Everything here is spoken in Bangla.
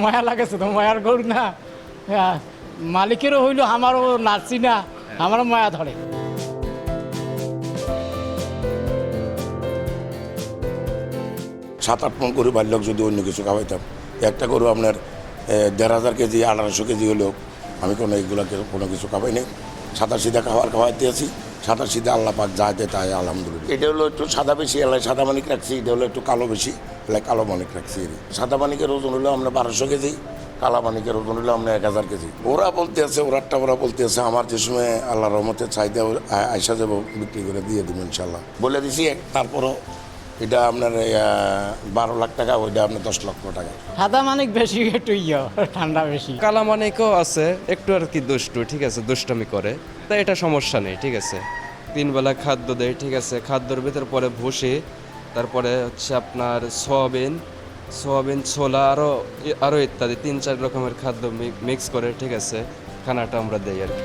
মায়া লাগেছে তো, মায়ার গরু না, মালিকেরও হইলো আমারও নাচি না, আমারও মায়া ধরে। 7-8 মণ গরু বাড়লেও যদি অন্য কিছু খাওয়াইতাম, একটা গরু আপনার 1500 কেজি 1800 কেজি হলেও আমি এইগুলোকে কোনো কিছু খাওয়াই নেই। সাদা সিধা খাওয়াইতে আছি, সাদা সিধা আল্লাহ পাক যা দেয় তাই আলহামদুলিল্লাহ। এটা হলো একটু সাদা বেশি, এলাকায় সাদা মানিক রাখছি। এটা হলো একটু কালো বেশি, এলাকায় কালো মানিক রাখছি। সাদা মানিকের ওজন হলো আমরা 1200 কেজি, কালা মানিকের ওজন হলো আমরা 1000 কেজি। ওরা বলতে আছে, ওরা বলতে আছে আমার যে সময় আল্লাহ রহমতে চাহিদা আইসা যাবো, বিক্রি করে দিয়ে দেবো ইনশাল্লাহ বলে দিছি। তারপরও এটা আপনার 12 লাখ টাকা, ওইটা আপনার 10 লক্ষ টাকা। সাদা মানিক বেশি, একটু ঠান্ডা বেশি। কালা মানিকও আছে একটু আর কি দুষ্টু, ঠিক আছে, দুষ্টামি করে, তাই এটা সমস্যা নেই, ঠিক আছে। 3 বেলা খাদ্য দেয়, ঠিক আছে, খাদ্যর ভিতর পরে ভুসি, তারপরে হচ্ছে আপনার সোয়াবিন ছোলা, আরও ইত্যাদি 3-4 রকমের খাদ্য মিক্স করে, ঠিক আছে, খানাটা আমরা দেই আর কি।